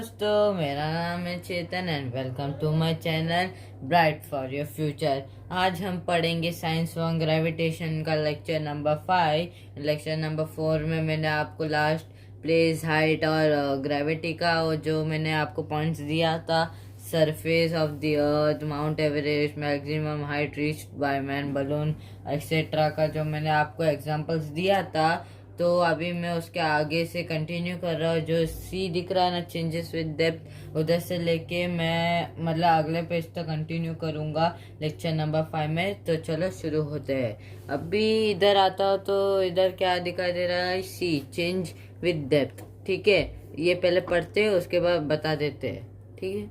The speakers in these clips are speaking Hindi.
दोस्तों, मेरा नाम है Chetan and welcome to my channel bright for your future. आज हम पढ़ेंगे साइंस ऑन ग्रेविटेशन का लेक्चर नंबर 5। लेक्चर नंबर 4 में मैंने आपको लास्ट प्लेस, हाइट और ग्रेविटी का जो मैंने आपको पॉइंट्स दिया था, surface of the earth, Mount Everest, maximum height reached by man balloon etcetera का जो मैंने आपको एग्जांपल्स दिया था। तो अभी मैं उसके आगे से कंटिन्यू कर रहा हूँ। जो सी दिख रहा है ना, चेंजेस विद डेप्थ, उधर से लेके मैं अगले पेज तक कंटिन्यू करूँगा लेक्चर नंबर 5 में। तो चलो शुरू होते हैं। अभी इधर आता हूँ तो इधर क्या दिखाई दे रहा है, सी चेंज विद डेप्थ। ठीक है, ये पहले पढ़ते हैं, उसके बाद बता देते हैं। ठीक है,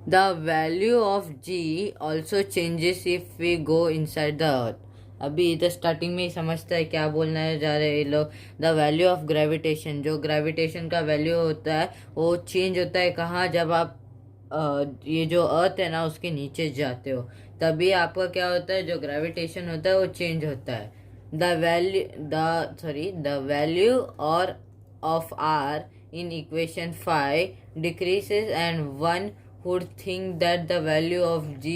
the value of G also changes if we go inside the earth. अभी इधर स्टार्टिंग में ही समझता है क्या बोलना है जा रहे हैं ये लोग। द वैल्यू ऑफ ग्रेविटेशन, जो ग्रेविटेशन का वैल्यू होता है वो चेंज होता है कहाँ, जब आप ये जो अर्थ है ना उसके नीचे जाते हो, तभी आपका क्या होता है, जो ग्रेविटेशन होता है वो चेंज होता है। द वैल्यू और of R in equation 5 decreases and one would think that the value of g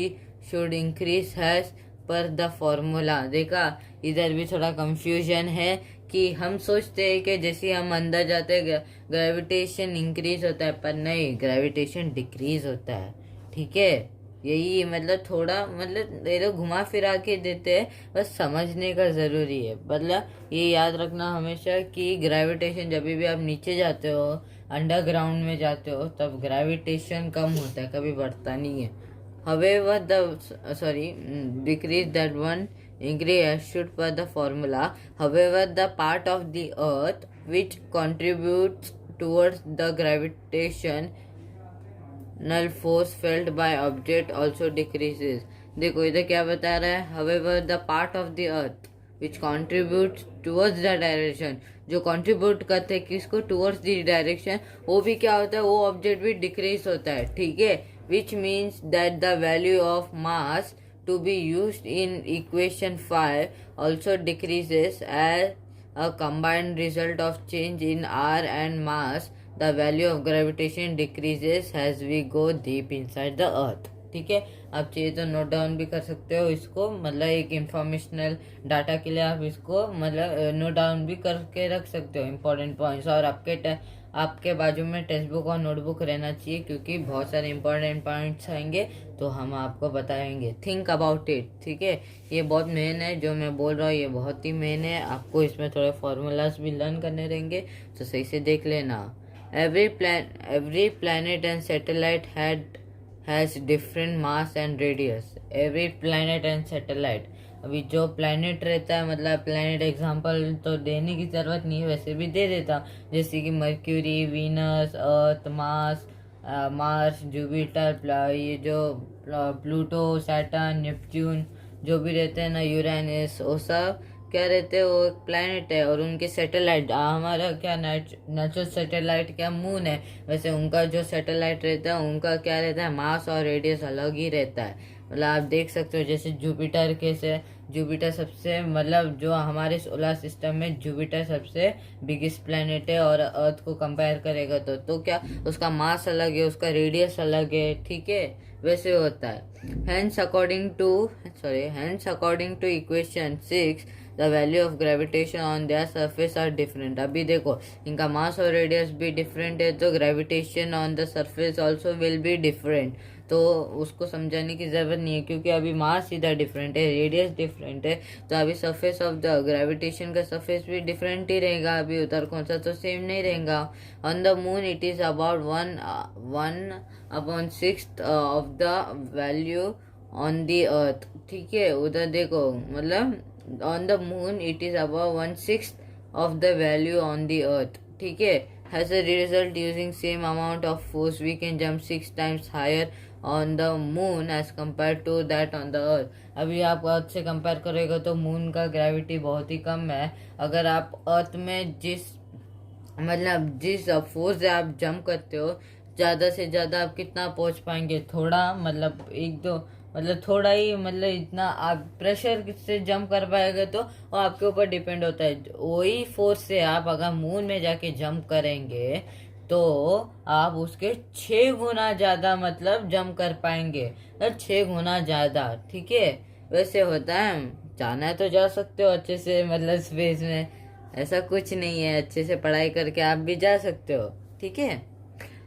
should increase as per the formula। देखा, इधर भी थोड़ा कंफ्यूजन है कि हम सोचते हैं कि जैसे हम अंदर जाते हैं ग्रेविटेशन इंक्रीज होता है, पर नहीं, ग्रेविटेशन डिक्रीज होता है। ठीक है, यही थोड़ा ये लोग घुमा फिरा के देते हैं, बस समझने का ज़रूरी है। ये याद रखना हमेशा कि ग्रेविटेशन जब भी आप नीचे जाते हो, अंडरग्राउंड में जाते हो, तब ग्रेविटेशन कम होता है, कभी बढ़ता नहीं है। However, decrease that one increase as should per the formula. However, the part of the earth which contributes towards the gravitational force felt by object also decreases। देखो इधर क्या बता रहा है, however the part of the earth which contributes towards the direction, जो contribute करते हैं किसको, towards the direction, वो भी क्या होता है, वो ऑब्जेक्ट भी डिक्रीज होता है। ठीक है, which means that the value of mass to be used in equation 5 also decreases as a combined result of change in r and mass। The value of gravitation decreases as we go deep inside the earth। ठीक है, आप चाहिए तो नोट डाउन भी कर सकते हो इसको, एक इंफॉर्मेशनल डाटा के लिए आप इसको नोट डाउन भी करके रख सकते हो इंपॉर्टेंट पॉइंट्स। और आपके बाजू में टेक्स्ट बुक और नोटबुक रहना चाहिए, क्योंकि बहुत सारे इंपॉर्टेंट पॉइंट्स आएंगे तो हम आपको बताएंगे। Think about it. ठीक है, ये बहुत मेन है, जो मैं बोल रहा हूँ ये बहुत ही मेन है। आपको इसमें थोड़े फॉर्मूलाज भी लर्न करने रहेंगे, तो सही से देख लेना। Every planet and satellite has different mass and radius। every planet and satellite, अभी जो प्लैनेट रहता है, प्लैनेट एग्जांपल तो देने की ज़रूरत नहीं है, वैसे भी दे देता हूँ, जैसे कि मर्क्यूरी, वीनस, अर्थ, मार्स, जुपिटर, ये जो प्लूटो, सैटर्न, नेपच्यून जो भी रहते हैं ना, यूरेनस, वो सब क्या रहते हैं, वो एक प्लैनेट है। और उनके सैटेलाइट, हमारा क्या नेचुरल सैटेलाइट क्या मून है, वैसे उनका जो सैटेलाइट रहता है उनका क्या रहता है, मास और रेडियस अलग ही रहता है। आप देख सकते हो, जैसे जुपिटर सबसे जो हमारे सोलर सिस्टम में जुपिटर सबसे बिगेस्ट प्लैनेट है, और अर्थ को कंपेयर करेगा तो क्या उसका मास अलग है, उसका रेडियस अलग है। ठीक है, वैसे होता है। Hence according to equation 6 the value of gravitation on their surface are different। अभी देखो, इनका मास और रेडियस भी डिफरेंट है, तो gravitation on the surface also will be different. तो उसको समझाने की ज़रूरत नहीं है, क्योंकि अभी मास इधर डिफरेंट है, रेडियस डिफरेंट है, तो अभी सरफेस ऑफ द ग्रेविटेशन का सरफेस भी डिफरेंट ही रहेगा। अभी उधर कौन सा तो सेम नहीं रहेगा। On the moon it is about 1/6 of the value on the earth. ठीक है, उधर देखो on the moon it is about 1/6 of the value on the earth. ठीक है, has a result using same amount of force we can jump 6 times higher on the moon as compared to that on the earth। अभी आप अर्थ से कंपेयर करेगा तो मून का ग्रेविटी बहुत ही कम है। अगर आप अर्थ में जिस फोर्स से आप जंप करते हो, ज़्यादा से ज़्यादा आप कितना पहुंच पाएंगे, थोड़ा एक दो थोड़ा ही इतना आप प्रेशर से जंप कर पाएगा, तो वो आपके ऊपर डिपेंड होता है। वही फोर्स से आप अगर मून में जाके जंप करेंगे तो आप उसके 6 गुना ज्यादा मतलब जंप कर पाएंगे, 6 गुना ज्यादा। ठीक है, वैसे होता है, जाना है तो जा सकते हो अच्छे से, मतलब स्पेस में ऐसा कुछ नहीं है, अच्छे से पढ़ाई करके आप भी जा सकते हो। ठीक है,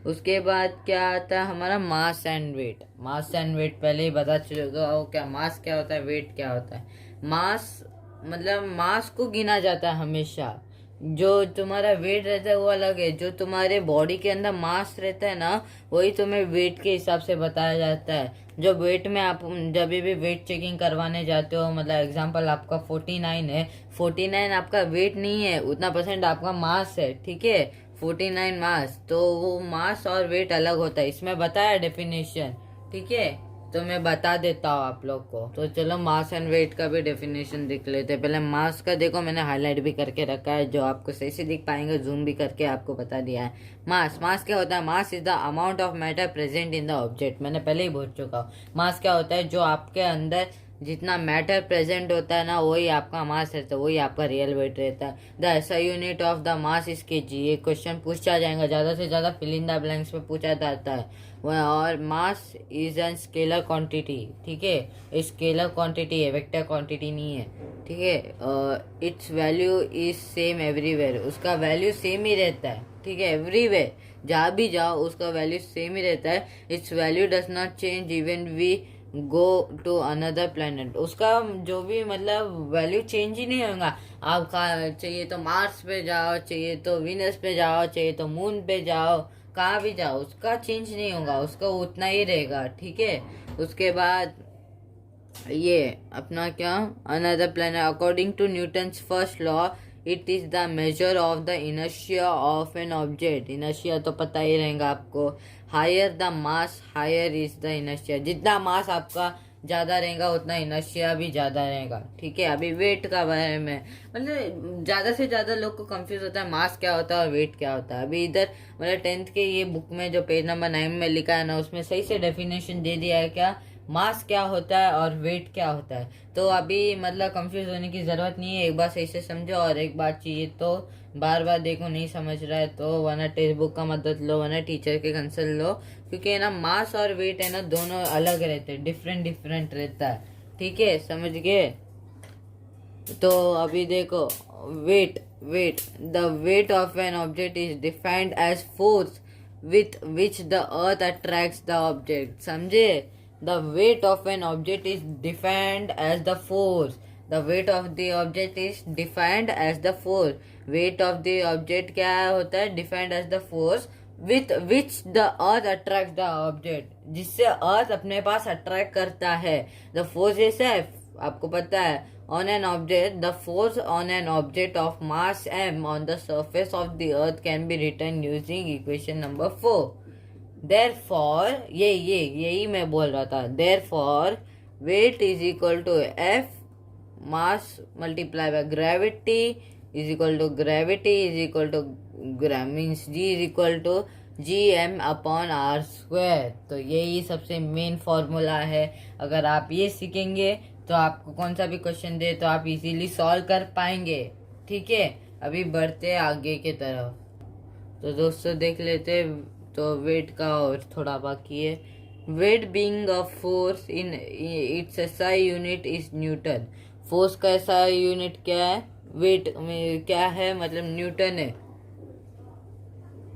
उसके बाद क्या आता है हमारा mass and weight. Mass and weight पहले ही बता चुका हो क्या, मास क्या होता है, वेट क्या होता है। मास मतलब मास को गिना जाता है हमेशा, जो तुम्हारा वेट रहता है वो अलग है। जो तुम्हारे बॉडी के अंदर मास रहता है ना, वही तुम्हें वेट के हिसाब से बताया जाता है। जो वेट में आप जब भी वेट चेकिंग करवाने जाते हो, मतलब एग्जांपल आपका 49 है, 49 आपका वेट नहीं है, उतना परसेंट आपका मास है। ठीक है, 49 मास, तो वो मास और वेट अलग होता है, इसमें बताया डेफिनेशन। ठीक है, तो मैं बता देता हूँ आप लोग को। तो चलो मास एंड वेट का भी डेफिनेशन देख लेते हैं। पहले मास का देखो, मैंने हाईलाइट भी करके रखा है, जो आपको सही से दिख पाएंगे, जूम भी करके आपको बता दिया है। मास, मास क्या होता है, mass is the amount of matter present in the object. मैंने पहले ही बोल चुका हूँ। मास क्या होता है, जो आपके अंदर जितना मैटर प्रेजेंट होता है ना, वही आपका मास रहता है, वही आपका रियल वेट रहता है। The SI unit of the mass is KG. ये क्वेश्चन पूछा जाएगा, ज्यादा से ज्यादा फिल इन द ब्लैंक्स में पूछा जाता है। और मास इज एन स्केलर क्वांटिटी। ठीक है, स्केलर क्वांटिटी है, वेक्टर क्वांटिटी नहीं है। ठीक है, its value is same everywhere. उसका वैल्यू सेम ही रहता है। ठीक है, एवरीवेयर जहाँ भी जाओ उसका वैल्यू सेम ही रहता है। Its value does not change even we go to another planet. उसका जो भी मतलब वैल्यू चेंज ही नहीं होगा। आप चाहिए तो मार्स पे जाओ, चाहिए तो वीनस पे जाओ, चाहिए तो मून पे जाओ, कहाँ भी जाओ उसका चेंज नहीं होगा, उसका उतना ही रहेगा। ठीक है, उसके बाद ये अपना क्या, another planet according to Newton's first law it is the measure of the inertia of an object. Inertia तो पता ही रहेगा आपको। Higher the mass higher is the inertia. जितना मास आपका ज्यादा रहेगा उतना इनर्शिया भी ज्यादा रहेगा। ठीक है, अभी वेट का बारे में मतलब ज्यादा से ज्यादा लोग को कंफ्यूज होता है मास क्या होता है और वेट क्या होता है। अभी इधर मतलब 10th के ये बुक में जो पेज नंबर 9 में लिखा है ना, उसमें सही से डेफिनेशन दे दिया है क्या मास क्या होता है और वेट क्या होता है। तो अभी मतलब कंफ्यूज होने की जरूरत नहीं है, एक बार सही से समझो। और एक बात चाहिए तो बार बार देखो, नहीं समझ रहा है तो वरना टेक्स्ट बुक का मदद लो, वरना टीचर के कंसल्ट लो, क्योंकि ना मास और वेट है ना दोनों अलग रहते हैं, डिफरेंट डिफरेंट रहता है। ठीक है, समझ गए। तो अभी देखो, weight weight the weight of an object is defined as force with which the earth attracts the object. समझे, the weight of an object is defined as the force. The weight of the object is defined as the force. Weight of the object क्या होता है, defined as the force with which the earth attract the object, जिससे अर्थ अपने पास अट्रैक्ट करता है। द फोर्स इज आपको पता है, on an object, the force on an object of mass m on the surface of the earth can be written using equation number 4. Therefore, यही मैं बोल रहा था। Therefore, weight is equal to F mass multiply by gravity is equal to gravity is equal to means G is equal to gm upon r square। तो यही सबसे मेन फॉर्मूला है। अगर आप ये सीखेंगे तो आपको कौन सा भी क्वेश्चन दे तो आप इजीली सॉल्व कर पाएंगे। ठीक है, अभी बढ़ते हैं आगे की तरफ। तो दोस्तों देख लेते, तो वेट का और थोड़ा बाकी है। Weight being a force in its SI unit is newton. Force का एसआई यूनिट क्या है, वेट में क्या है, मतलब न्यूटन है।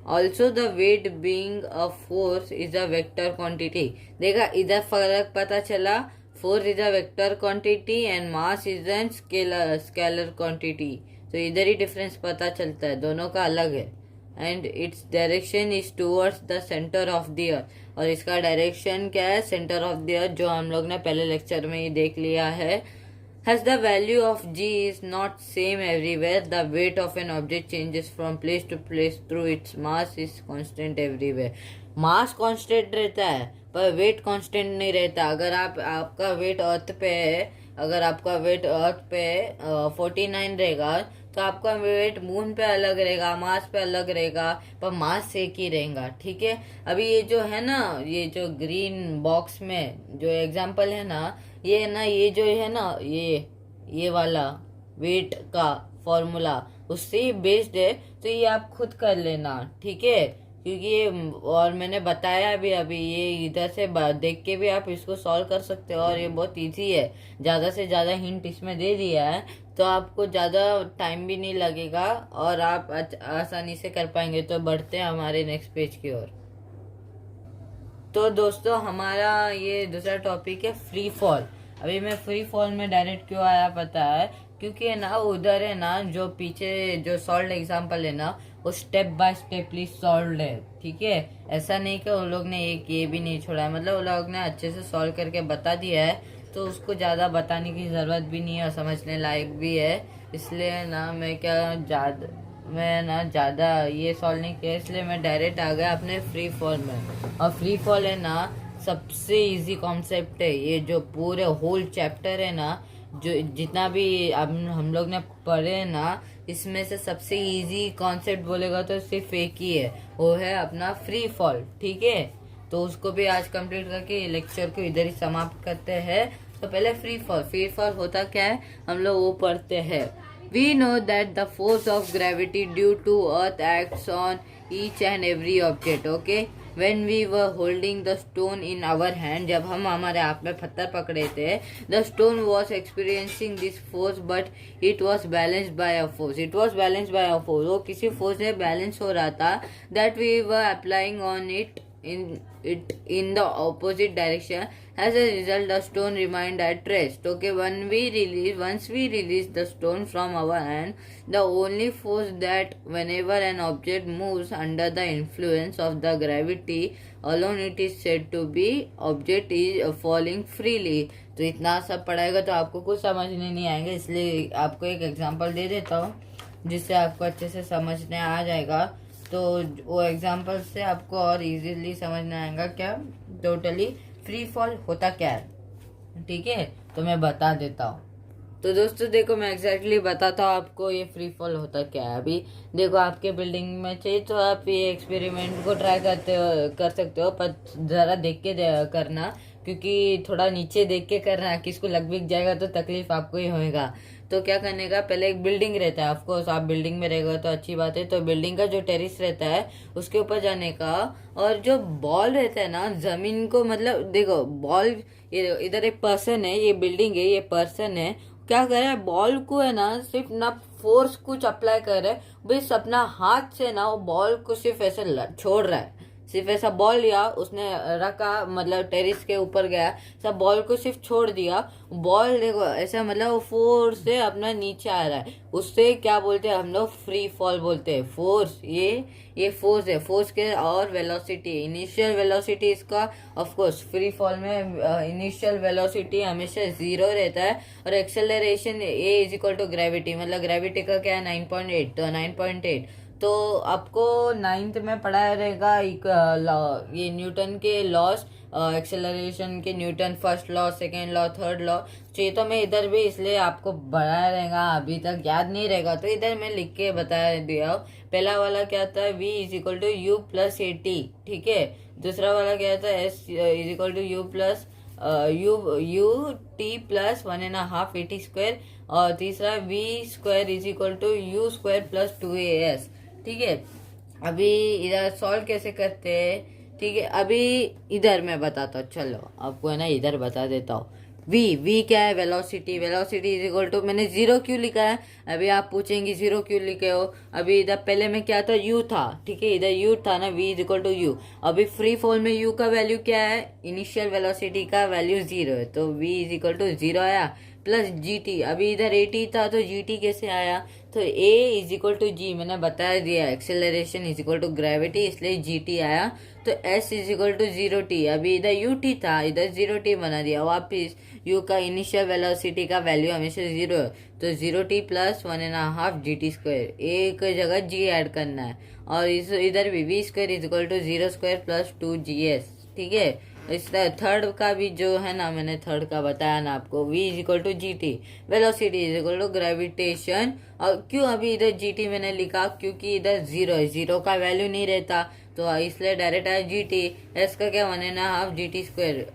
Also the weight being a force is a vector quantity. देखा इधर फर्क पता चला, force is a vector quantity and mass is an scalar quantity. तो इधर ही डिफरेंस पता चलता है, दोनों का अलग है। And its direction is towards the centre of the अर्थ। और इसका डायरेक्शन क्या है, सेंटर ऑफ द अर्थ, जो हम लोग ने पहले लेक्चर में ही देख लिया है। As the value of g is not same everywhere, the weight of an object changes from place to place through its mass is constant everywhere. Mass constant रहता है पर वेट कांस्टेंट नहीं रहता। अगर आपका वेट अर्थ पे है, अगर आपका वेट अर्थ पे 49 रहेगा, तो आपका वेट मून पे अलग रहेगा, मास पे अलग रहेगा, पर मास एक ही रहेगा। ठीक है, अभी ये जो है ना, ये जो ग्रीन बॉक्स में जो एग्जांपल है ना, ये जो है ना, ये वाला वेट का फॉर्मूला उससे ही बेस्ड है। तो ये आप खुद कर लेना। ठीक है, क्योंकि ये, और मैंने बताया भी अभी, ये इधर से देख के भी आप इसको सॉल्व कर सकते हो और ये बहुत इजी है। ज़्यादा से ज़्यादा हिंट इसमें दे दिया है तो आपको ज़्यादा टाइम भी नहीं लगेगा और आप आसानी से कर पाएंगे। तो बढ़ते हैं हमारे नेक्स्ट पेज की ओर। तो दोस्तों हमारा ये दूसरा टॉपिक है फ्री फॉल। अभी मैं फ्री फॉल में डायरेक्ट क्यों आया पता है, क्योंकि है ना उधर है ना जो पीछे जो सॉल्व एग्जाम्पल है ना वो स्टेप बाय स्टेपली सॉल्व है। ठीक है, ऐसा नहीं कि उन लोग ने एक ये भी नहीं छोड़ा है, मतलब उन लोग ने अच्छे से सॉल्व करके बता दिया है तो उसको ज़्यादा बताने की ज़रूरत भी नहीं है और समझने लायक भी है। इसलिए ना मैं ना ज़्यादा ये सॉल्व नहीं किया, इसलिए मैं डायरेक्ट आ गया अपने फ्री फॉल में। और फ्री फॉल है ना सबसे इजी कॉन्सेप्ट है। ये जो पूरे होल चैप्टर है ना, जो जितना भी हम लोग ने पढ़े है ना, इसमें से सबसे इजी कॉन्सेप्ट बोलेगा तो सिर्फ एक ही है, वो है अपना फ्री फॉल। ठीक है, तो उसको भी आज कंप्लीट करके लेक्चर को इधर ही समाप्त करते हैं। तो पहले फ्री फॉल होता क्या है हम लोग वो पढ़ते हैं। We know that the force of gravity due to Earth acts on each and every object. Okay, when we were holding the stone in our hand, जब हम हमारे हाथ में पत्थर पकड़े थे, the stone was experiencing this force, but it was balanced by a force. It was balanced by a force. वो किसी force से balance हो रहा था that we were applying on it in the opposite direction. As a result, the stone remained at rest. Okay, once we release the stone from our hand, the only force that whenever an object moves under the influence of the gravity alone, it is said to be object is falling freely. तो इतना सब पढ़ाएगा तो आपको कुछ समझने नहीं आएंगे, इसलिए आपको एक एग्जांपल दे देता हूँ जिससे आपको अच्छे से समझने आ जाएगा। तो वो एग्जांपल से आपको और इजीली समझ में आएगा क्या टोटली फ्री फॉल होता क्या है। ठीक है, तो मैं बता देता हूँ। तो दोस्तों देखो, मैं एग्जैक्टली बताता हूँ आपको ये फ्री फॉल होता क्या है। अभी देखो, आपके बिल्डिंग में चाहिए तो आप ये एक्सपेरिमेंट को ट्राई कर सकते हो, पर ज़रा देख के करना, क्योंकि थोड़ा नीचे देख के करना, किसको लग भी जाएगा तो तकलीफ आपको ही होएगा। तो क्या करने का, पहले एक बिल्डिंग रहता है, ऑफकोर्स आप बिल्डिंग में रहेगा तो अच्छी बात है। तो बिल्डिंग का जो टेरिस रहता है उसके ऊपर जाने का, और जो बॉल रहता है ना जमीन को, मतलब देखो बॉल, इधर एक पर्सन है, ये बिल्डिंग है, ये पर्सन है, क्या कर रहा है बॉल को है ना सिर्फ ना फोर्स कुछ अप्लाई कर रहा है, बस अपना हाथ से ना वो बॉल को सिर्फ ऐसे छोड़ रहा है, सिर्फ ऐसा बॉल लिया उसने रखा, मतलब टेरिस के ऊपर गया, सब बॉल को सिर्फ छोड़ दिया, बॉल देखो ऐसा, मतलब वो फोर्स से अपना नीचे आ रहा है, उससे क्या बोलते हैं हम लोग फ्री फॉल बोलते हैं। फोर्स, ये फोर्स है, फोर्स के और वेलोसिटी, इनिशियल वेलोसिटी इसका, ऑफ कोर्स फ्री फॉल में इनिशियल वेलोसिटी हमेशा 0 रहता है, और acceleration A is equal to gravity, मतलब ग्रेविटी का क्या है 9.8, तो 9.8 तो आपको 9th में पढ़ाया रहेगा ये न्यूटन के लॉस, एक्सेलरेशन के, Newton first law, second law, third law. चाहिए तो मैं इधर भी इसलिए आपको बढ़ाया रहेगा, अभी तक याद नहीं रहेगा तो इधर मैं लिख के बता दिया हूँ। पहला वाला क्या था, v is equal to U plus A T. ठीक है, दूसरा वाला क्या था, s is equal to U plus U T plus 1.5 A T square, और तीसरा v square is equal to U square plus 2as। ठीक है, अभी इधर सॉल्व कैसे करते हैं। ठीक है, अभी इधर मैं बताता हूँ, चलो आपको है ना इधर बता देता हूँ। v क्या है, वेलोसिटी इज इक्वल टू, मैंने 0 क्यों लिखा है, अभी आप पूछेंगे 0 क्यों लिखे हो। अभी इधर पहले में क्या था, u था, ठीक है, इधर u था ना, v is equal to U. अभी फ्री फॉल में u का वैल्यू क्या है, इनिशियल वेलोसिटी का वैल्यू 0 है, तो v इज इक्वल टू 0 आया, प्लस gt, अभी इधर at था तो gt कैसे आया, तो a is equal to g, मैंने बता दिया acceleration is equal to gravity, इसलिए gt आया। तो s is equal to 0t, अभी इधर ut था, इधर 0t बना दिया वापिस, u का इनिशियल वेलोसिटी का वैल्यू हमेशा 0 है, तो 0t प्लस 1.5 gt स्क्वायर, एक जगह g ऐड करना है, और इधर भी v square is equal to 0 square plus 2gs। ठीक है, इस थर्ड का भी जो है ना, मैंने थर्ड का बताया ना आपको, v is equal to ji T, velocity is equal to gravitation. और क्यों अभी इधर जी टी मैंने लिखा, क्योंकि इधर 0 है, 0 का वैल्यू नहीं रहता, तो इसलिए डायरेक्ट आया जी टी, एस का क्या 1.5 जी टी स्क्वायर,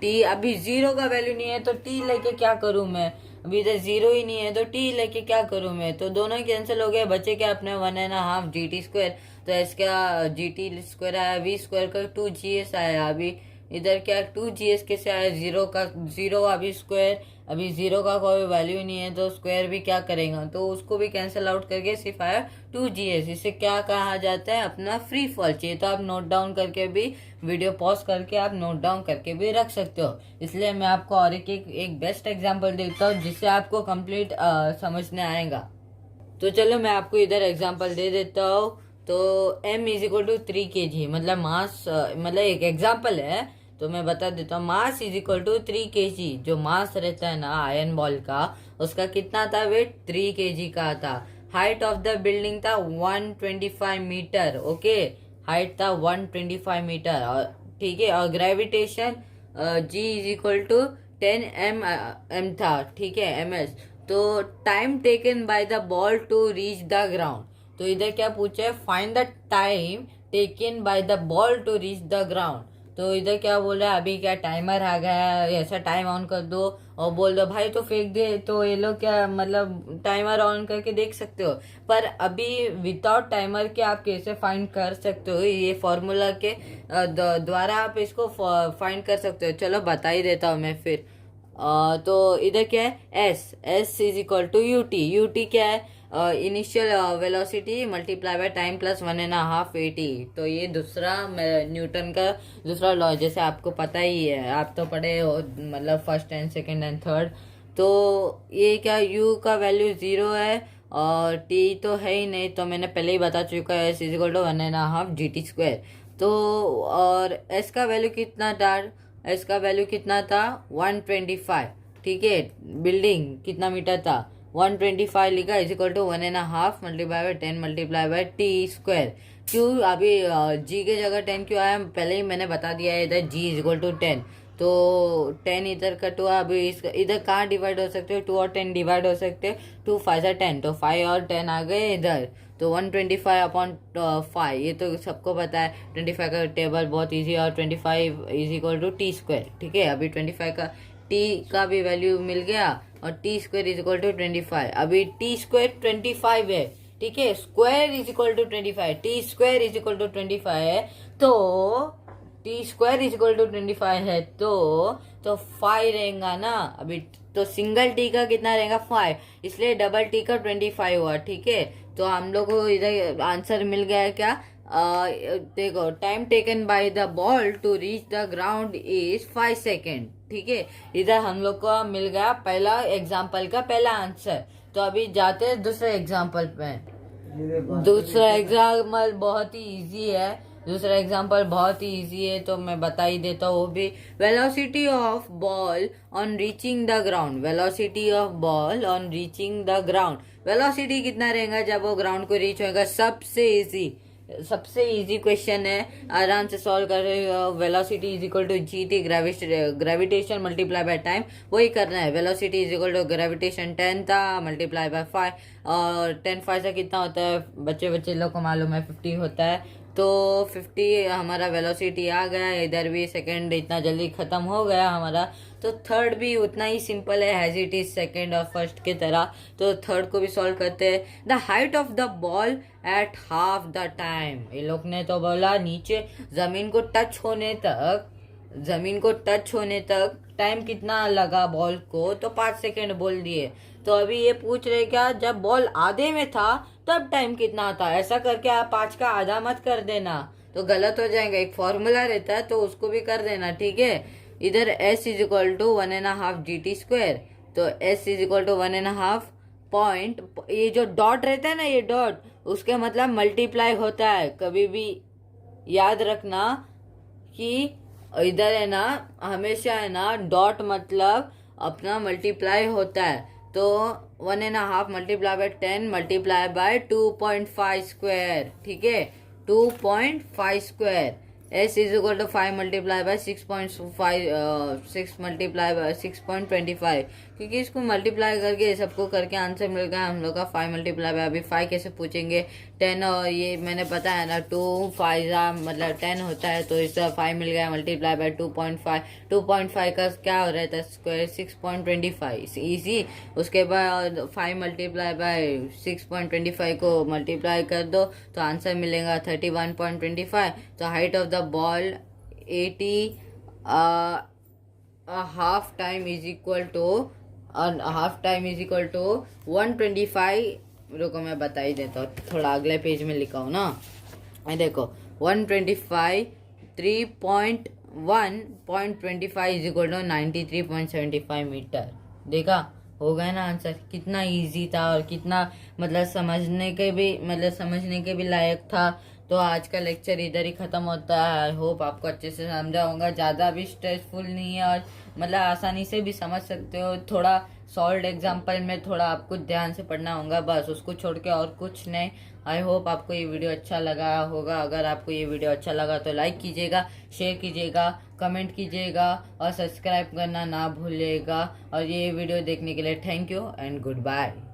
टी अभी 0 का वैल्यू नहीं है तो टी लेके क्या करूं मैं, अभी इधर 0 ही नहीं है तो टी लेके क्या करूँ मैं, तो दोनों कैंसिल हो गए, बचे क्या अपने 1.5 GT स्क्वायर। तो इसका GT स्क्वायर आया, V स्क्वायर का 2GS आया। अभी इधर क्या 2GS कैसे आया, 0 अभी स्क्वायर, अभी 0 का कोई वैल्यू नहीं है तो स्क्वायर भी क्या करेगा, तो उसको भी कैंसिल आउट करके सिर्फ आया 2GS। इसे क्या कहा जाता है, अपना फ्री फॉल। चाहिए तो आप नोट डाउन करके भी, वीडियो पॉज करके आप नोट डाउन करके भी रख सकते हो। इसलिए मैं आपको और एक बेस्ट एग्जांपल देता हूँ जिससे आपको कंप्लीट समझने आएगा। तो चलो मैं आपको इधर एग्जांपल दे देता हूँ। तो m is equal to 3 kg, मतलब मास, मतलब एक एग्जांपल है तो मैं बता देता हूँ। Mass is equal to 3 kg, जो मास रहता है ना आयरन बॉल का, उसका कितना था वेट, 3 kg का था। हाइट ऑफ द बिल्डिंग था 125 मीटर, ओके, हाइट था 125 मीटर, और ठीक है। और gravitation g is equal to 10 m था, ठीक है, ms। तो time taken by the ball to reach the ground, तो इधर क्या पूछा है, find the time taken by the ball to reach the ground. तो इधर क्या बोल रहा है, अभी क्या टाइमर आ गया है, ऐसा टाइम ऑन कर दो और बोल दो भाई तो फेंक दे, तो ये लोग क्या मतलब टाइमर ऑन करके देख सकते हो। पर अभी विदाउट टाइमर के आप कैसे फाइंड कर सकते हो, ये फॉर्मूला के द्वारा आप इसको फाइंड कर सकते हो। चलो बता ही देता हूँ मैं फिर। तो इधर क्या है, S is equal to UT क्या है, initial velocity multiply by time plus 1.5 AT। तो ये दूसरा न्यूटन का दूसरा लॉ, जैसे आपको पता ही है, आप तो पढ़े हो, मतलब first and second and third. तो ये क्या, u का वैल्यू 0 है और t तो है ही नहीं, तो मैंने पहले ही बता चुका है, s is equal to 1.5 GT square. तो और s का वैल्यू कितना था, s का वैल्यू कितना था 125, ठीक है। बिल्डिंग कितना मीटर था 125 लिखा, is equal to 1.5 multiply by 10 multiply by T square. क्यों अभी जी के जगह 10 क्यों आया, पहले ही मैंने बता दिया है, इधर जी इज इक्वल टू 10, तो 10 इधर कट हुआ। अभी इधर कहाँ डिवाइड हो सकते हो, 2 और 10 डिवाइड हो सकते हैं, 2 5 10, तो 5 और 10 आ गए इधर, तो 125 अपॉन 5, ये तो सबको पता है। 25 का टेबल बहुत इजी, और 25 is equal to T square, ठीक है। अभी 25 का टी का भी वैल्यू मिल गया, और t square is equal to 25। अभी टी स्क्वायर 25 है, ठीक है, square is equal to 25, t square is equal to 25 है, तो t square is equal to 25 है, तो 5 रहेगा ना अभी। तो सिंगल टी का कितना रहेगा 5, इसलिए डबल टी का 25 हुआ, ठीक है। तो हम लोग को इधर आंसर मिल गया है क्या, देखो, time taken by the ball to reach the ground is 5 second, ठीक है। इधर हम लोग को मिल गया पहला एग्जाम्पल का पहला आंसर। तो अभी जाते हैं दूसरे एग्जाम्पल पे। दूसरा एग्जाम्पल बहुत ही इजी है, दूसरा एग्जाम्पल बहुत ही इजी है, तो मैं बता ही देता हूँ वो भी। Velocity of ball on reaching the ground, velocity of ball on reaching the ground, velocity कितना रहेगा जब वो ग्राउंड को रीच होगा। सबसे इजी क्वेश्चन है, आराम से सॉल्व कर रहे हो। Velocity is equal to ji t, gravitation multiply by time, वही करना है। Velocity is equal to gravitation 10 था मल्टीप्लाई बाय 5, और 10 5 से कितना होता है, बच्चे लोग को मालूम है 50 होता है। तो 50 हमारा वेलोसिटी आ गया। इधर भी सेकंड इतना जल्दी खत्म हो गया हमारा। तो थर्ड भी उतना ही सिंपल है एज इट इज सेकंड और फर्स्ट के तरह। तो थर्ड को भी सॉल्व करते हैं। The height of the ball at half the time, ये लोग ने तो बोला नीचे जमीन को टच होने तक टाइम कितना लगा बॉल को, तो 5 सेकेंड बोल दिए। तो अभी ये पूछ रहे क्या, जब बॉल आधे में था तब टाइम कितना था। ऐसा करके आप 5 का आधा मत कर देना, तो गलत हो जाएगा। एक फॉर्मूला रहता है तो उसको भी कर देना, ठीक है। इधर s is equal to 1.5 GT square, तो s is equal to 1.5 point, ये जो डॉट रहता है ना, ये डॉट उसके मतलब मल्टीप्लाई होता है। कभी भी याद रखना कि इधर है ना, हमेशा है ना डॉट मतलब अपना मल्टीप्लाई होता है। तो 1.5 multiply by 10 multiply bye 2.5 square, ठीक है, 2.5 square. S is equal to 5 multiply by 6.5 6 multiply by 6.25, क्योंकि इसको मल्टीप्लाई करके सबको करके आंसर मिल गया हम लोग का 5 मल्टीप्लाई बाय। अभी 5 कैसे पूछेंगे, 10 और ये मैंने पता है ना 2 5 मतलब 10 होता है, तो इसका 5 मिल गया मल्टीप्लाई बाय 2.5। 2.5 का क्या हो रहा था स्क्वायर 6.25 इजी। उसके बाद 5 मल्टीप्लाई बाय 6.25 को मल्टीप्लाई कर दो तो आंसर मिलेगा 31.25। तो height of the ball 80 half time is equal to 125। रुको मैं बता ही देता हूँ, थोड़ा अगले पेज में लिखा हूँ ना। ये देखो 125 3.1.25 इज इक्वल टू 93.75 मीटर। देखा, हो गया ना आंसर। कितना इजी था और कितना मतलब समझने के भी लायक था। तो आज का लेक्चर इधर ही खत्म होता है। आई होप आपको अच्छे से समझा होगा, ज़्यादा भी स्ट्रेसफुल नहीं है और मतलब आसानी से भी समझ सकते हो। थोड़ा सॉल्व एग्जाम्पल में थोड़ा आपको ध्यान से पढ़ना होगा, बस उसको छोड़ के और कुछ नहीं। आई होप आपको ये वीडियो अच्छा लगा होगा। अगर आपको ये वीडियो अच्छा लगा तो लाइक कीजिएगा, शेयर कीजिएगा, कमेंट कीजिएगा और सब्सक्राइब करना ना भूलिएगा। और ये वीडियो देखने के लिए thank you and good bye.